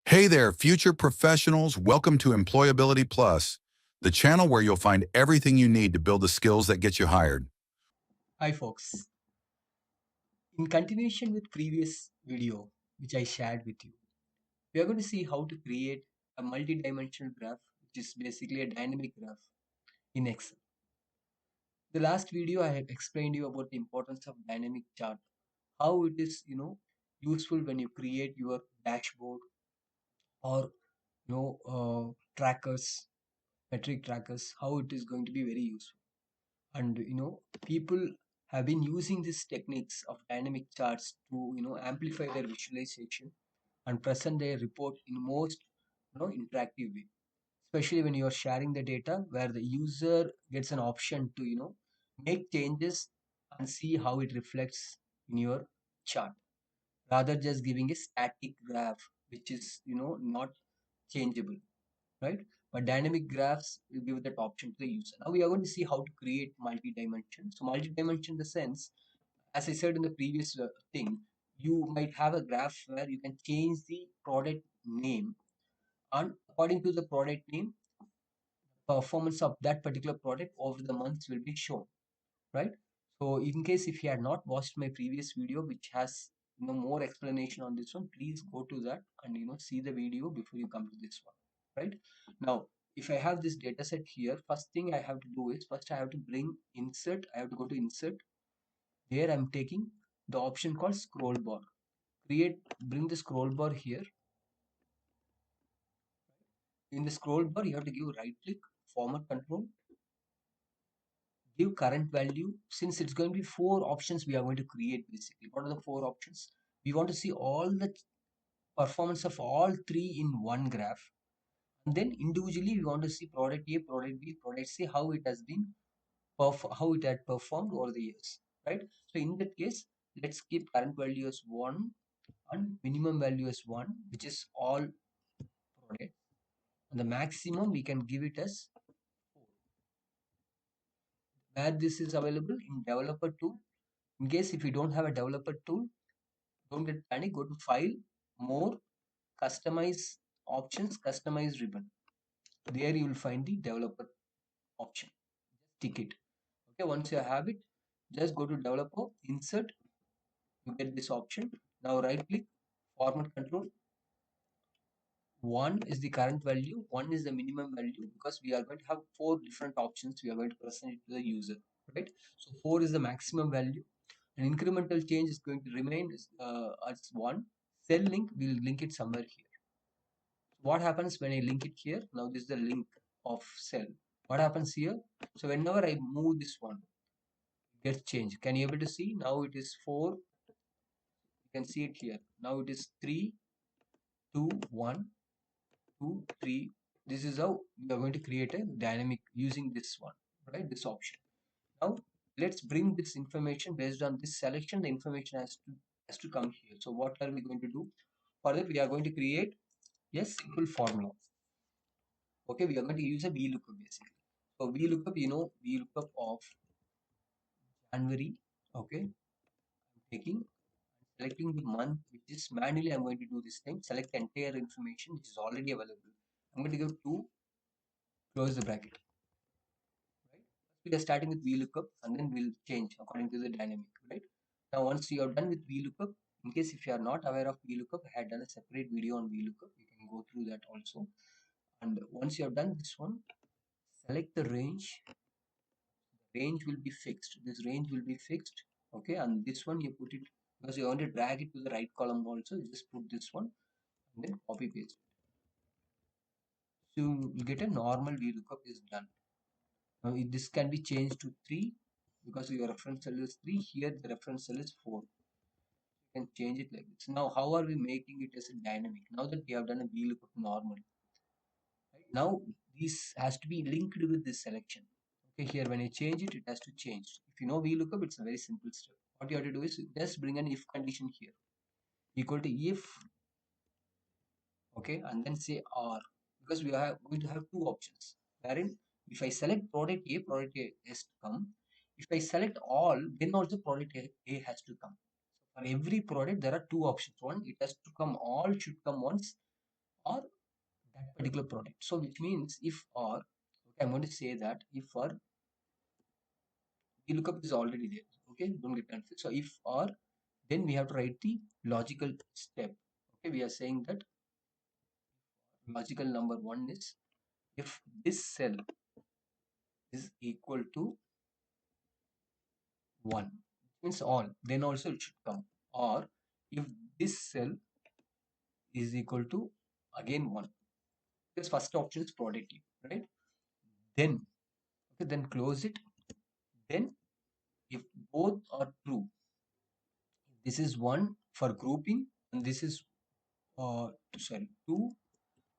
Hey there, future professionals. Welcome to Employability Plus, the channel where you'll find everything you need to build the skills that get you hired. Hi folks, in continuation with previous video which I shared with you, we are going to see how to create a multi-dimensional graph, which is basically a dynamic graph in Excel. The last video I had explained you about the importance of dynamic chart, how it is useful when you create your dashboard or trackers, metric trackers, how it is going to be very useful. And people have been using these techniques of dynamic charts to amplify their visualization and present their report in most interactive way, especially when you are sharing the data where the user gets an option to make changes and see how it reflects in your chart, rather just giving a static graph which is not changeable, right? But dynamic graphs will give that option to the user. Now we are going to see how to create multi-dimension. So multi-dimension in the sense, as I said in the previous thing, you might have a graph where you can change the product name, and according to the product name, performance of that particular product over the months will be shown, right? So in case if you had not watched my previous video, which has more explanation on this one, please go to that and see the video before you come to this one, right? Now if I have this data set here, first thing I have to do is first I have to bring insert. I have to go to insert. Here I'm taking the option called scroll bar. Bring the scroll bar here. In the scroll bar you have to give right click, format control, give current value. Since it's going to be four options we are going to create, basically what are the four options? We want to see all the performance of all three in one graph, and then individually we want to see product A, product B, product C, how it has been how it had performed over the years, right? So in that case, let's keep current value as 1 and minimum value as 1, which is all product, and the maximum we can give it as 4. Where this is available in developer tool. In case if you don't have a developer tool, don't get panic, go to file, more, customize options, customize ribbon. There you will find the developer option. Just tick it. Okay, once you have it, just go to developer, insert, you get this option. Now right click, format control. 1 is the current value, 1 is the minimum value, because we are going to have 4 different options we are going to present it to the user, right? So 4 is the maximum value. An incremental change is going to remain as 1. Cell link, we'll link it somewhere here. What happens when I link it here? Now this is the link of cell. What happens here? So whenever I move this one, it gets changed. Can you able to see? Now it is 4. You can see it here. Now it is 3, 2, 1, 2, 3. This is how we are going to create a dynamic using this one, right? This option. Now let's bring this information based on this selection. The information has to come here. So what are we going to do? For that we are going to create a simple formula. Okay, we are going to use a VLOOKUP basically. So VLOOKUP, VLOOKUP of January. Okay, I'm taking selecting the month, which is manually I'm going to do this thing. Select the entire information which is already available. I'm going to go to close the bracket. Right? We are starting with VLOOKUP and then we'll change according to the dynamic. Right? Now once you are done with VLOOKUP, in case if you are not aware of VLOOKUP, I had done a separate video on VLOOKUP. You can go through that also. And once you have done this one, select the range. Range will be fixed. This range will be fixed. Okay, and this one you put it because you want to drag it to the right column also. You just put this one and then copy paste. So you get a normal VLOOKUP is done. Now this can be changed to 3 because your reference cell is 3. Here the reference cell is 4. You can change it like this. Now how are we making it as a dynamic? Now that we have done a VLOOKUP normal, right? Now this has to be linked with this selection. Okay, here when I change it, it has to change. If you know VLOOKUP, it's a very simple step. What you have to do is just bring an if condition here, equal to if, okay, and then say or, because we are going to have two options, wherein if I select product A has to come. If I select all, then also product A has to come. For every product, there are two options. One, it has to come, all should come once, or that particular product. So which means if or, okay, I'm going to say that if or VLOOKUP is already there. Okay, don't get confused. So if or, then we have to write the logical step. Okay, we are saying that logical number one is if this cell is equal to 1, means all, then also it should come. Or if this cell is equal to again 1, because first option is productive, right? Then, okay, then close it. Then if both are true, this is 1 for grouping and this is sorry 2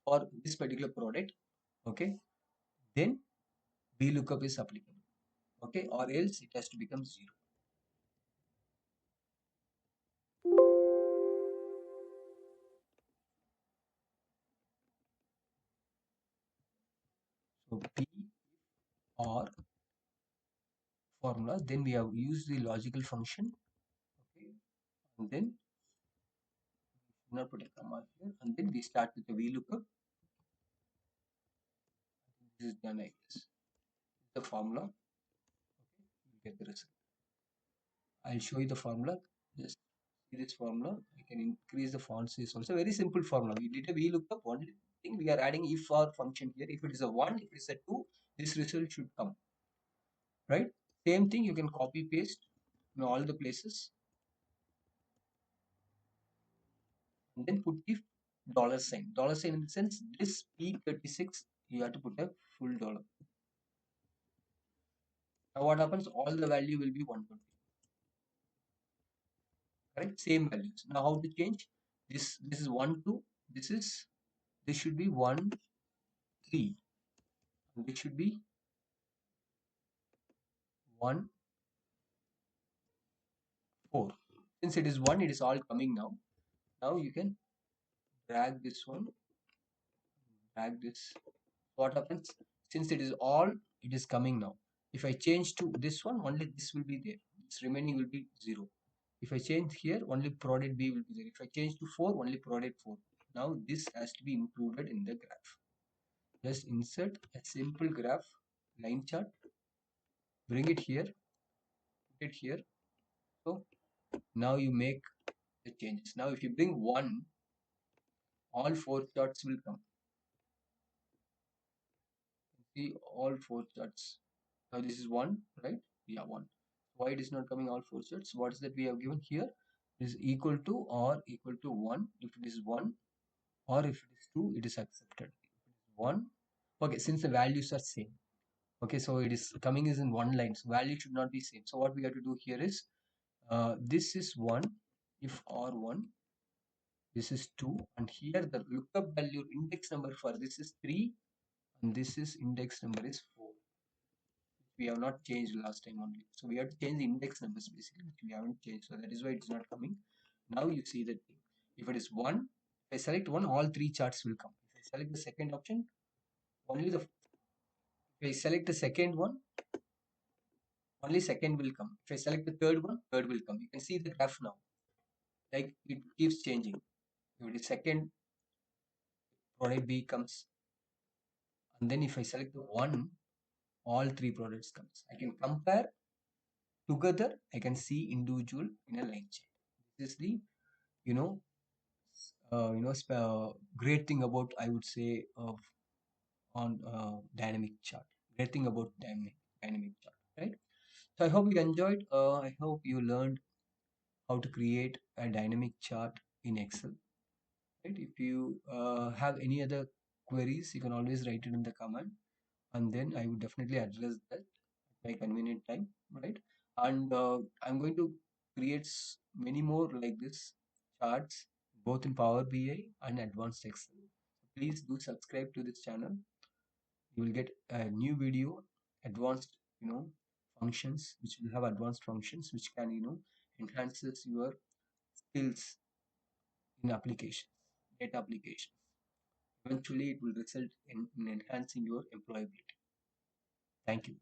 for this particular product, okay, then VLOOKUP is applicable, okay, or else it has to become 0. So P or formula, then we have used the logical function, okay, and then not put a comma here, and then we start with the VLOOKUP. This is done, I guess. The formula, okay, you get the result. I'll show you the formula. Just see this formula. I can increase the font size also. Very simple formula. We did a VLOOKUP. Only thing we are adding if or function here. If it is a 1, if it is a 2, this result should come. Right? Same thing you can copy paste in all the places. And then put the dollar sign. Dollar sign in the sense this P36 you have to put a full dollar. Now what happens? All the value will be 120. Correct? Same values. Now how to change? This is 1, 2. This should be 1, 3. And this should be 1, 4. Since it is 1, it is all coming now. Now you can drag this one, drag this. What happens? Since it is all, it is coming now. If I change to this one, only this will be there. This remaining will be 0. If I change here, only product B will be there. If I change to 4, only product 4. Now this has to be included in the graph. Just insert a simple graph, line chart, bring it here, put it here. So now you make the changes. Now if you bring 1, all 4 charts will come. See all 4 charts. Now this is 1, right? Yeah, 1. Why it is not coming all 4 charts? What is that we have given here? It is equal to or equal to 1. If it is 1 or if it is 2, it is accepted. If it is 1, okay, since the values are same. Okay, so it is coming is in one line. So value should not be same. So what we have to do here is this is 1 if R1, this is 2, and here the lookup value index number for this is 3 and this is index number is 4. We have not changed last time only. So we have to change the index numbers basically, which we haven't changed. So that is why it's not coming. Now you see that if it is 1, if I select 1, all 3 charts will come. If I select the second option, only the, if I select the second one, only second will come. If I select the third one, third will come. You can see the graph now. Like it keeps changing. If it is second, product B comes. And then if I select the 1, all 3 products comes. I can compare together. I can see individual in a line chart. This is the, you know, great thing about, I would say, on dynamic chart. Great thing about dynamic chart, right? So I hope you enjoyed. I hope you learned how to create a dynamic chart in Excel. Right? If you have any other queries, you can always write it in the comment, and then I would definitely address that at my convenient time, right? And I'm going to create many more like this charts, both in Power BI and Advanced Excel. Please do subscribe to this channel. You will get a new video, advanced, functions, which will have advanced functions, which can, enhances your skills in applications, data applications. Eventually, it will result in enhancing your employability. Thank you.